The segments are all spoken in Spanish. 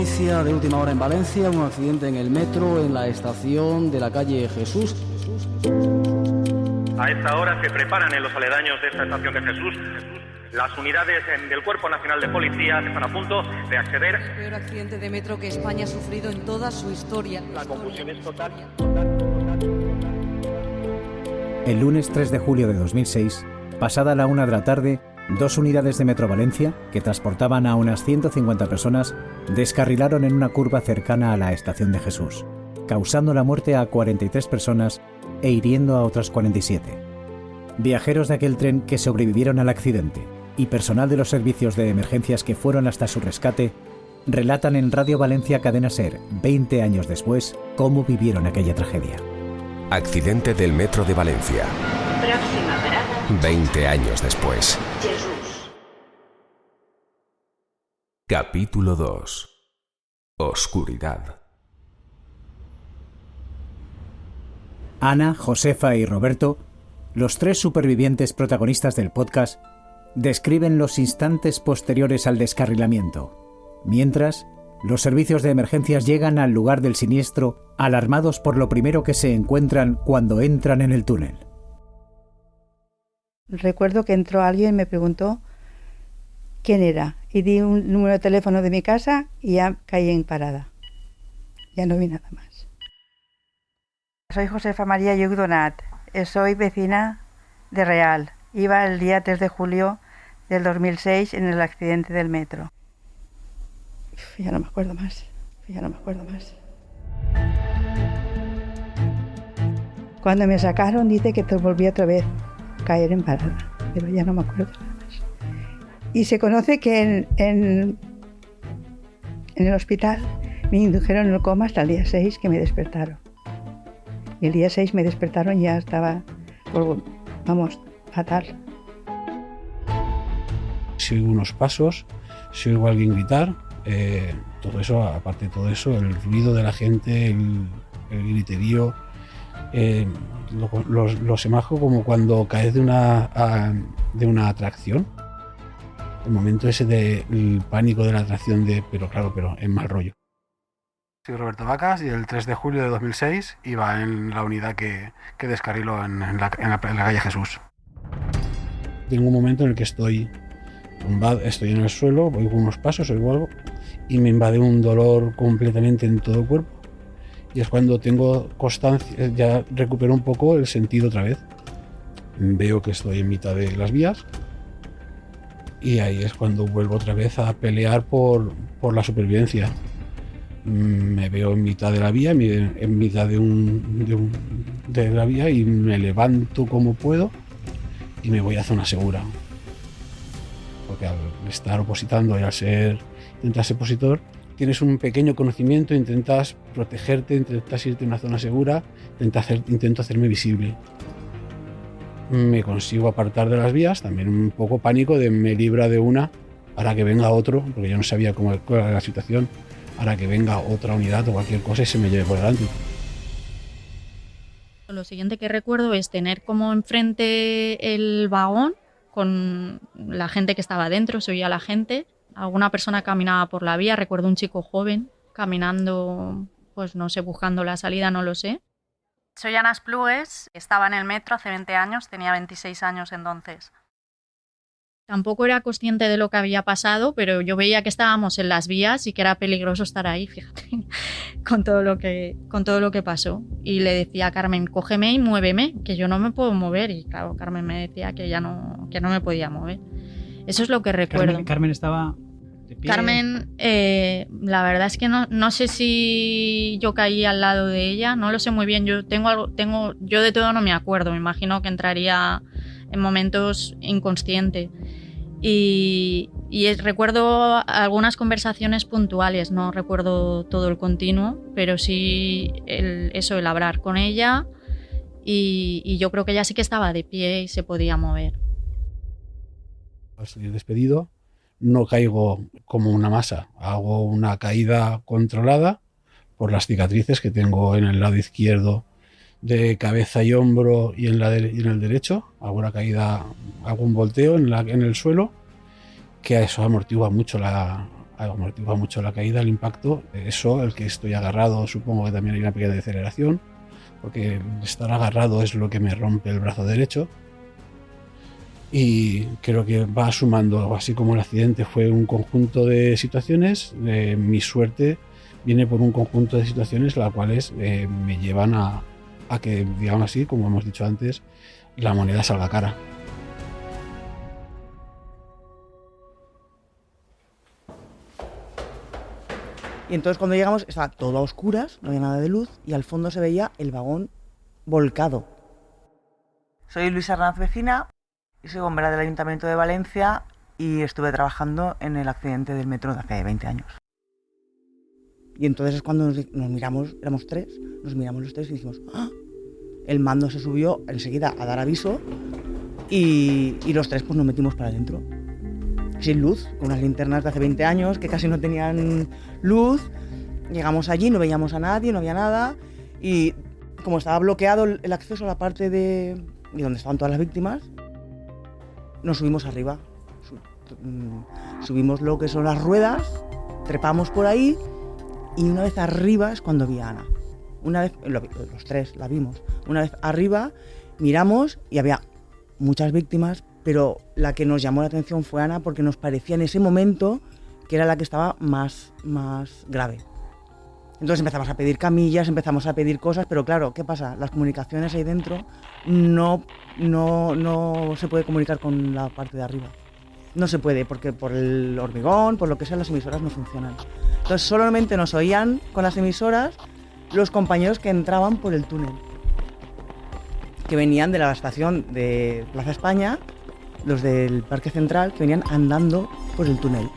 Noticia de última hora en Valencia, un accidente en el metro en la estación de la calle Jesús. A esta hora se preparan en los aledaños de esta estación de Jesús las unidades del Cuerpo Nacional de Policía que están a punto de acceder. El peor accidente de metro que España ha sufrido en toda su historia. La confusión es total. El lunes 3 de julio de 2006, pasada la 1 de la tarde, 2 unidades de Metro Valencia, que transportaban a unas 150 personas, descarrilaron en una curva cercana a la estación de Jesús, causando la muerte a 43 personas e hiriendo a otras 47. Viajeros de aquel tren que sobrevivieron al accidente y personal de los servicios de emergencias que fueron hasta su rescate relatan en Radio Valencia Cadena SER, 20 años después, cómo vivieron aquella tragedia. Accidente del metro de Valencia. Próxima parada. 20 años después. Jesús. Capítulo 2. Oscuridad. Ana, Josefa y Roberto, los 3 supervivientes protagonistas del podcast, describen los instantes posteriores al descarrilamiento, mientras los servicios de emergencias llegan al lugar del siniestro, alarmados por lo primero que se encuentran cuando entran en el túnel. Recuerdo que entró alguien y me preguntó quién era, y di un número de teléfono de mi casa y ya caí en parada. Ya no vi nada más. Soy Josefa María Lluc Donat, soy vecina de Real. Iba el día 3 de julio del 2006 en el accidente del metro. Ya no me acuerdo más. Cuando me sacaron dice que volví otra vez a caer en parada, pero ya no me acuerdo nada más. Y se conoce que en el hospital me indujeron en el coma hasta el día 6 que me despertaron. Y el día 6 me despertaron y ya estaba, fatal. Si oigo unos pasos, si oigo a alguien gritar, todo eso, aparte de todo eso, el ruido de la gente, el griterío, lo semejo como cuando caes de una atracción. El momento ese del pánico de la atracción, pero en mal rollo. Soy Roberto Vacas y el 3 de julio de 2006 iba en la unidad que descarriló en la calle Jesús. Tengo un momento en el que estoy en el suelo, voy con unos pasos, oigo algo y me invade un dolor completamente en todo el cuerpo. Y es cuando tengo constancia, ya recupero un poco el sentido otra vez. Veo que estoy en mitad de las vías y ahí es cuando vuelvo otra vez a pelear por la supervivencia. Me veo en mitad de la vía, en mitad de la vía y me levanto como puedo y me voy a zona segura. Porque al estar opositando y al intentar ser opositor, tienes un pequeño conocimiento, intentas protegerte, intentas irte a una zona segura, intento hacerme visible. Me consigo apartar de las vías, también un poco pánico de me libra de una para que venga otro, porque yo no sabía cuál era la situación, para que venga otra unidad o cualquier cosa y se me lleve por delante. Lo siguiente que recuerdo es tener como enfrente el vagón con la gente que estaba dentro, se oía la gente. Alguna persona caminaba por la vía, recuerdo un chico joven caminando, pues no sé, buscando la salida, no lo sé. Soy Ana Esplugues, estaba en el metro hace 20 años, tenía 26 años entonces. Tampoco era consciente de lo que había pasado, pero yo veía que estábamos en las vías y que era peligroso estar ahí, fíjate, con todo lo que pasó. Y le decía a Carmen, cógeme y muéveme, que yo no me puedo mover. Y claro, Carmen me decía que no me podía mover. Eso es lo que recuerdo. Carmen estaba de pie. Carmen, la verdad es que no sé si yo caí al lado de ella, no lo sé muy bien. Yo de todo no me acuerdo, me imagino que entraría en momentos inconsciente. Y recuerdo algunas conversaciones puntuales, no recuerdo todo el continuo, pero sí el hablar con ella y yo creo que ella sí que estaba de pie y se podía mover. Al salir despedido, no caigo como una masa, hago una caída controlada por las cicatrices que tengo en el lado izquierdo de cabeza y hombro y en el derecho, hago una caída, hago un volteo en el suelo, que a eso amortigua mucho a amortigua mucho la caída, el impacto. Eso, el que estoy agarrado, supongo que también hay una pequeña deceleración, porque estar agarrado es lo que me rompe el brazo derecho. Y creo que va sumando, así como el accidente fue un conjunto de situaciones, mi suerte viene por un conjunto de situaciones las cuales me llevan a que, digamos así, como hemos dicho antes, la moneda salga cara. Y entonces cuando llegamos estaba todo a oscuras, no había nada de luz y al fondo se veía el vagón volcado. Soy Luisa Hernández Vecina y soy bombera del Ayuntamiento de Valencia y estuve trabajando en el accidente del metro de hace 20 años. Y entonces es cuando nos miramos, éramos tres, nos miramos los tres y dijimos ¡ah! El mando se subió enseguida a dar aviso y los tres pues nos metimos para adentro. Sin luz, con unas linternas de hace 20 años que casi no tenían luz. Llegamos allí, no veíamos a nadie, no había nada y como estaba bloqueado el acceso a la parte de donde estaban todas las víctimas, nos subimos arriba. Subimos lo que son las ruedas, trepamos por ahí y una vez arriba es cuando vi a Ana. Una vez, los tres la vimos, una vez arriba miramos y había muchas víctimas, pero la que nos llamó la atención fue Ana porque nos parecía en ese momento que era la que estaba más grave. Entonces empezamos a pedir camillas, empezamos a pedir cosas, pero claro, ¿qué pasa? Las comunicaciones ahí dentro no se puede comunicar con la parte de arriba. No se puede, porque por el hormigón, por lo que sea, las emisoras no funcionan. Entonces solamente nos oían con las emisoras los compañeros que entraban por el túnel, que venían de la estación de Plaza España, los del Parque Central, que venían andando por el túnel.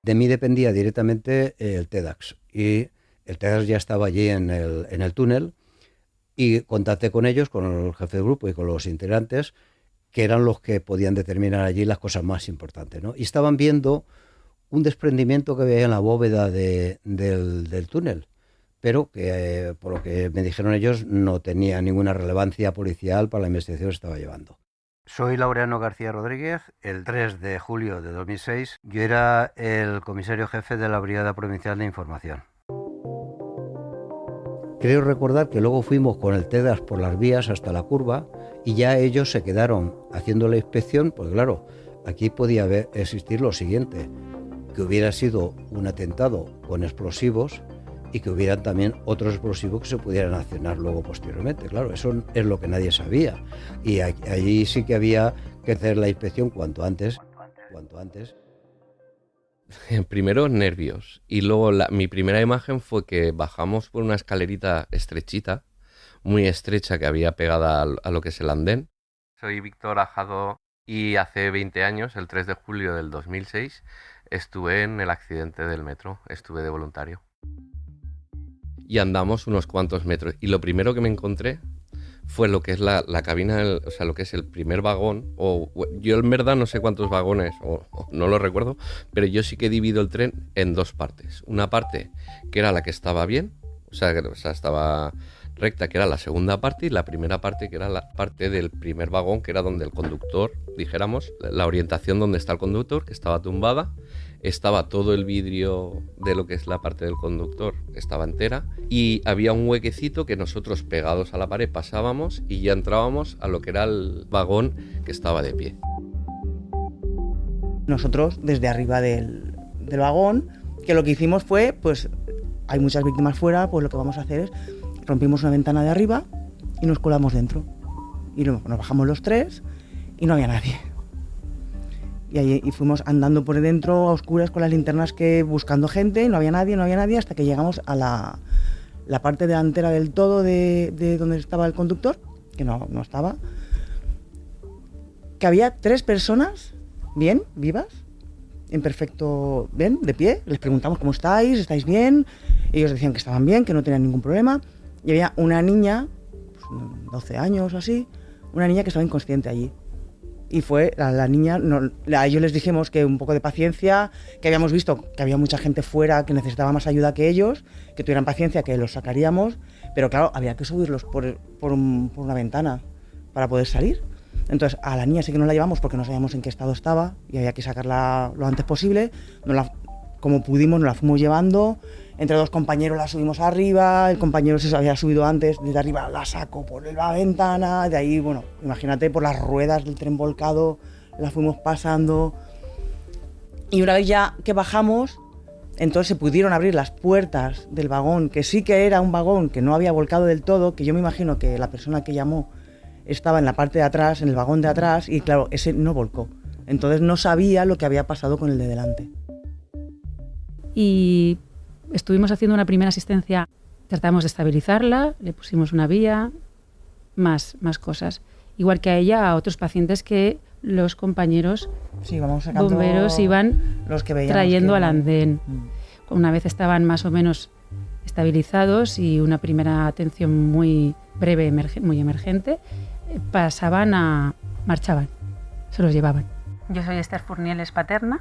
De mí dependía directamente el TEDx y el TEDx ya estaba allí en el túnel y contacté con ellos, con el jefe de grupo y con los integrantes, que eran los que podían determinar allí las cosas más importantes, ¿no? Y estaban viendo un desprendimiento que había en la bóveda del túnel, pero que por lo que me dijeron ellos no tenía ninguna relevancia policial para la investigación que estaba llevando. Soy Laureano García Rodríguez. El 3 de julio de 2006 yo era el comisario jefe de la Brigada Provincial de Información. Creo recordar que luego fuimos con el TEDx por las vías hasta la curva y ya ellos se quedaron haciendo la inspección, pues claro, aquí podía existir lo siguiente, que hubiera sido un atentado con explosivos y que hubieran también otros explosivos que se pudieran accionar luego posteriormente. Claro, eso es lo que nadie sabía. Y allí sí que había que hacer la inspección cuanto antes. Primero nervios y luego mi primera imagen fue que bajamos por una escalerita estrechita, muy estrecha que había pegada a lo que es el andén. Soy Víctor Ajado y hace 20 años, el 3 de julio del 2006, estuve en el accidente del metro, estuve de voluntario. Y andamos unos cuantos metros y lo primero que me encontré fue lo que es la cabina, o sea, lo que es el primer vagón, yo en verdad no sé cuántos vagones, o no lo recuerdo, pero yo sí que divido el tren en dos partes. Una parte que era la que estaba bien, o sea estaba recta, que era la segunda parte, y la primera parte que era la parte del primer vagón, que era donde el conductor, dijéramos, la orientación donde está el conductor, que estaba tumbada. Estaba todo el vidrio de lo que es la parte del conductor, estaba entera, y había un huequecito que nosotros pegados a la pared pasábamos y ya entrábamos a lo que era el vagón que estaba de pie. Nosotros desde arriba del vagón, que lo que hicimos fue, pues hay muchas víctimas fuera, pues lo que vamos a hacer es rompimos una ventana de arriba y nos colamos dentro. Y nos bajamos los tres y no había nadie. Y fuimos andando por dentro a oscuras con las linternas buscando gente, no había nadie, hasta que llegamos a la parte delantera del todo de donde estaba el conductor, que no estaba, que había 3 personas, bien, vivas, en perfecto, bien, de pie. Les preguntamos cómo estáis bien, ellos decían que estaban bien, que no tenían ningún problema, y había una niña, pues, 12 años o así, una niña que estaba inconsciente allí. Y fue la niña, a ellos les dijimos que un poco de paciencia, que habíamos visto que había mucha gente fuera que necesitaba más ayuda que ellos, que tuvieran paciencia, que los sacaríamos, pero claro, había que subirlos por una ventana. para poder salir. Entonces a la niña sí que nos la llevamos porque no sabíamos en qué estado estaba y había que sacarla lo antes posible. Como pudimos nos la fuimos llevando, entre 2 compañeros la subimos arriba, el compañero se había subido antes, desde arriba la sacó por la ventana, de ahí, bueno, imagínate, por las ruedas del tren volcado, la fuimos pasando. Y una vez ya que bajamos, entonces se pudieron abrir las puertas del vagón, que sí que era un vagón que no había volcado del todo, que yo me imagino que la persona que llamó estaba en la parte de atrás, en el vagón de atrás, y claro, ese no volcó. Entonces no sabía lo que había pasado con el de delante. Y estuvimos haciendo una primera asistencia, tratamos de estabilizarla, le pusimos una vía, más cosas. Igual que a ella, a otros pacientes que los compañeros bomberos iban los que trayendo al andén. Una vez estaban más o menos estabilizados y una primera atención muy breve, muy emergente, marchaban, se los llevaban. Yo soy Esther Furnieles Paterna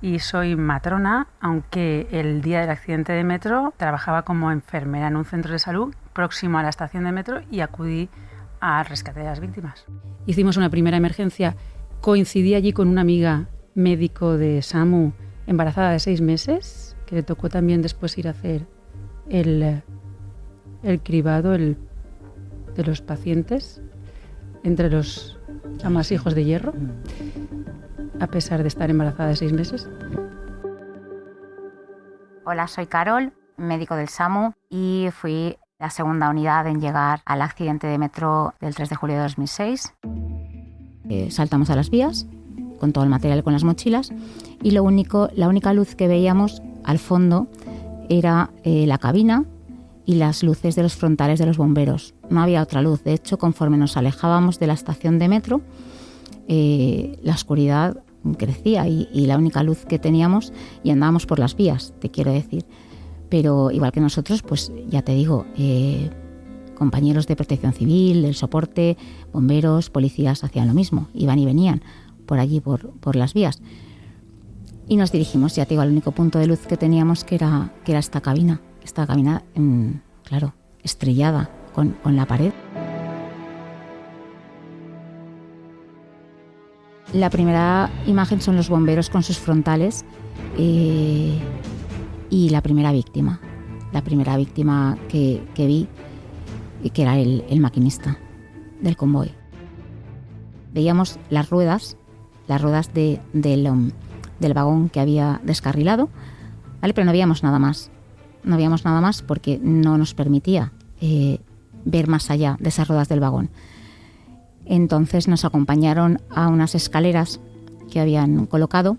y soy matrona, aunque el día del accidente de metro trabajaba como enfermera en un centro de salud próximo a la estación de metro y acudí al rescate de las víctimas. Hicimos una primera emergencia, coincidí allí con una amiga médico de SAMU embarazada de 6 meses, que le tocó también después ir a hacer el cribado de los pacientes entre los amasijos de hierro, a pesar de estar embarazada de 6 meses. Hola, soy Carol, médico del SAMU, y fui la segunda unidad en llegar al accidente de metro del 3 de julio de 2006. Saltamos a las vías con todo el material, con las mochilas, y la única luz que veíamos al fondo era la cabina y las luces de los frontales de los bomberos. No había otra luz. De hecho, conforme nos alejábamos de la estación de metro, la oscuridad crecía y la única luz que teníamos, y andábamos por las vías, te quiero decir. Pero igual que nosotros, pues ya te digo, compañeros de protección civil, del soporte, bomberos, policías hacían lo mismo, iban y venían por allí, por las vías. Y nos dirigimos, ya te digo, al único punto de luz que teníamos, que era esta cabina, claro, estrellada con la pared. La primera imagen son los bomberos con sus frontales y la primera víctima que vi, que era el maquinista del convoy. Veíamos las ruedas del vagón que había descarrilado, ¿vale? Pero no veíamos nada más. No veíamos nada más porque no nos permitía ver más allá de esas ruedas del vagón. Entonces nos acompañaron a unas escaleras que habían colocado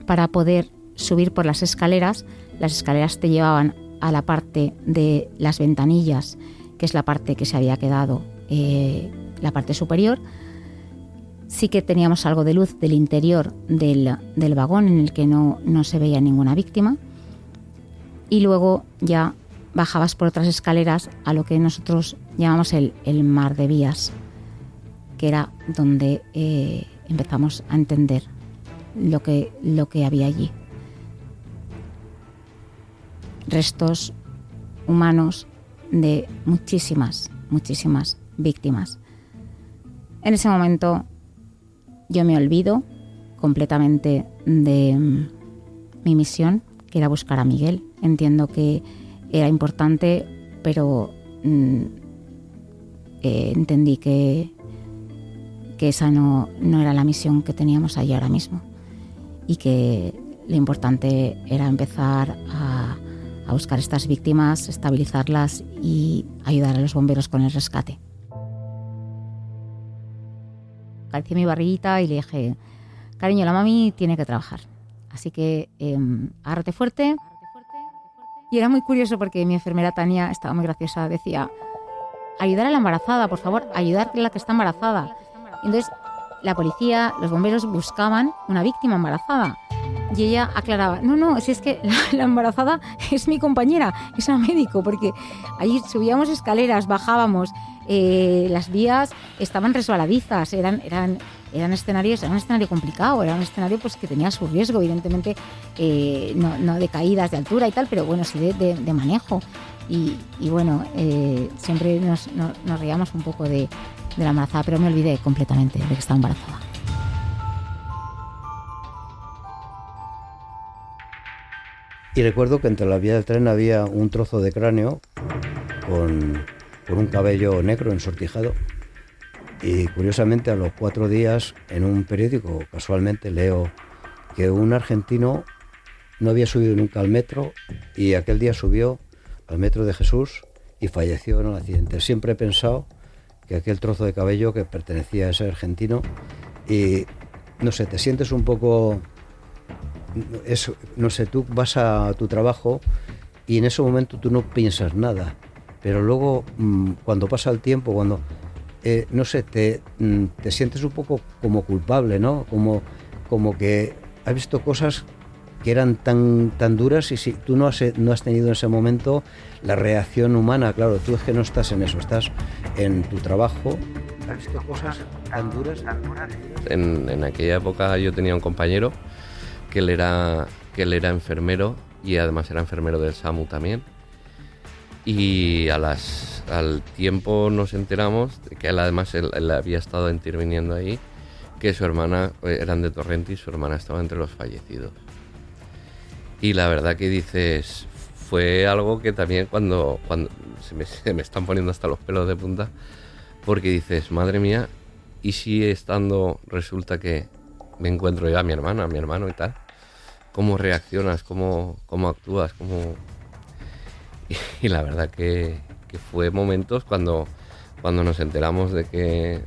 para poder subir por las escaleras. Las escaleras te llevaban a la parte de las ventanillas, que es la parte que se había quedado, la parte superior. Sí que teníamos algo de luz del interior del vagón, en el que no se veía ninguna víctima. Y luego ya bajabas por otras escaleras a lo que nosotros llamamos el mar de vías, que era donde empezamos a entender lo que había allí. Restos humanos de muchísimas víctimas. En ese momento yo me olvido completamente de mi misión, que era buscar a Miguel. Entiendo que era importante, pero entendí que esa no era la misión que teníamos allí ahora mismo, y que lo importante era empezar a buscar estas víctimas, estabilizarlas y ayudar a los bomberos con el rescate. Acaricié mi barriguita y le dije: cariño, la mami tiene que trabajar, así que agárrate fuerte. Y era muy curioso porque mi enfermera Tania estaba muy graciosa, decía: ayudar a la embarazada, por favor, ayudar a la que está embarazada. Entonces la policía, los bomberos buscaban una víctima embarazada y ella aclaraba: no, si es que la embarazada es mi compañera, es la médico, porque allí subíamos escaleras, bajábamos, las vías estaban resbaladizas, eran escenarios, era un escenario complicado, era un escenario pues que tenía su riesgo, evidentemente, no de caídas de altura y tal, pero bueno, sí de manejo. Y bueno, siempre nos reíamos un poco de de la embarazada, pero me olvidé completamente de que estaba embarazada. Y recuerdo que entre la vía del tren había un trozo de cráneo con un cabello negro ensortijado. Y curiosamente, a los 4 días, en un periódico, casualmente, leo que un argentino no había subido nunca al metro y aquel día subió al metro de Jesús y falleció en un accidente. Siempre he pensado que aquel trozo de cabello que pertenecía a ese argentino, y no sé, te sientes un poco... no sé, tú vas a tu trabajo y en ese momento tú no piensas nada, pero luego cuando pasa el tiempo, cuando... no sé, te sientes un poco como culpable, ¿no? Como que has visto cosas que eran tan duras, y si tú no has tenido en ese momento la reacción humana, claro, tú es que no estás en eso, estás en tu trabajo. ¿Has visto cosas tan duras? En aquella época yo tenía un compañero que él era enfermero, y además era enfermero del SAMU también. Y al tiempo nos enteramos de que él había estado interviniendo ahí, que su hermana, eran de Torrente, y su hermana estaba entre los fallecidos. Y la verdad que dices, fue algo que también cuando se me están poniendo hasta los pelos de punta, porque dices, madre mía, ¿y si estando resulta que me encuentro yo a mi hermano y tal? ¿Cómo reaccionas? ¿Cómo actúas? Y la verdad que fue momentos cuando nos enteramos de que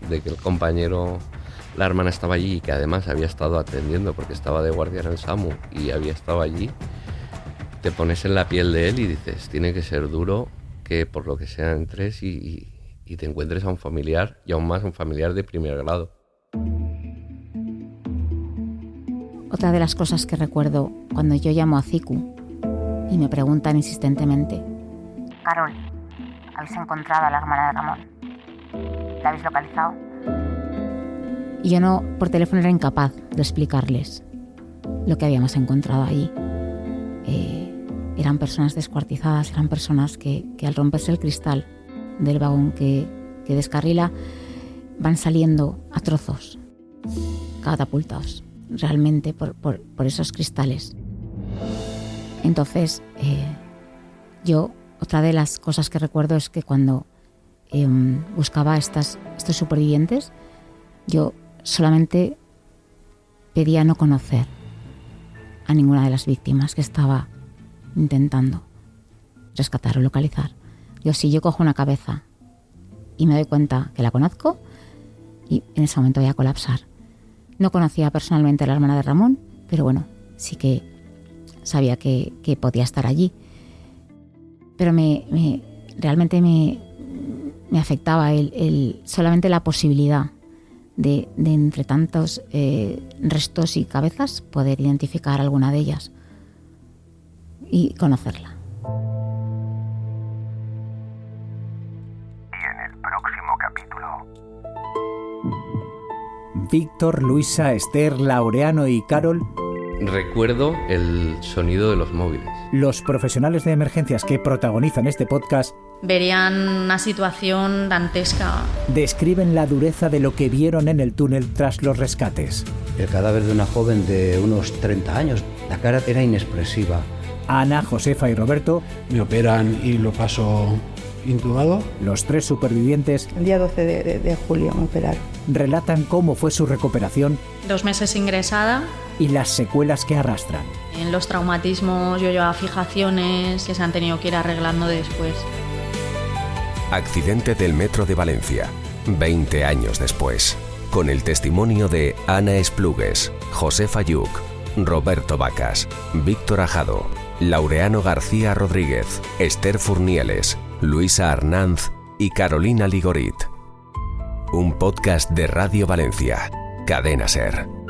el compañero, la hermana estaba allí, y que además había estado atendiendo porque estaba de guardia en el SAMU y había estado allí, te pones en la piel de él y dices, tiene que ser duro que por lo que sea entres y te encuentres a un familiar, y aún más un familiar de primer grado. Otra de las cosas que recuerdo cuando yo llamo a CICU y me preguntan insistentemente, Carol, ¿habéis encontrado a la hermana de Ramón? ¿La habéis localizado? Y yo por teléfono era incapaz de explicarles lo que habíamos encontrado allí. Eran personas descuartizadas, eran personas que al romperse el cristal del vagón que descarrila, van saliendo a trozos, catapultados realmente por esos cristales. Entonces, yo, otra de las cosas que recuerdo es que cuando buscaba a estos supervivientes, yo solamente pedía no conocer a ninguna de las víctimas que estaba intentando rescatar o localizar. Si yo cojo una cabeza y me doy cuenta que la conozco, y en ese momento voy a colapsar. No conocía personalmente a la hermana de Ramón, pero bueno, sí que sabía que podía estar allí. Pero realmente me afectaba solamente la posibilidad de entre tantos restos y cabezas poder identificar alguna de ellas y conocerla. Y en el próximo capítulo, Víctor, Luisa, Esther, Laureano y Carol. Recuerdo el sonido de los móviles. Los profesionales de emergencias que protagonizan este podcast verían una situación dantesca. Describen la dureza de lo que vieron en el túnel tras los rescates. El cadáver de una joven de unos 30 años. La cara era inexpresiva. Ana, Josefa y Roberto. Me operan y lo paso intubado. Los 3 supervivientes. El día 12 de julio me operaron. Relatan cómo fue su recuperación. 2 meses ingresada. Y las secuelas que arrastran. En los traumatismos yo llevaba fijaciones que se han tenido que ir arreglando después. Accidente del Metro de Valencia, 20 años después. Con el testimonio de Ana Esplugues, Josefa Yuc, Roberto Vacas, Víctor Ajado, Laureano García Rodríguez, Esther Furnieles, Luisa Arnanz y Carolina Ligorit. Un podcast de Radio Valencia, Cadena SER.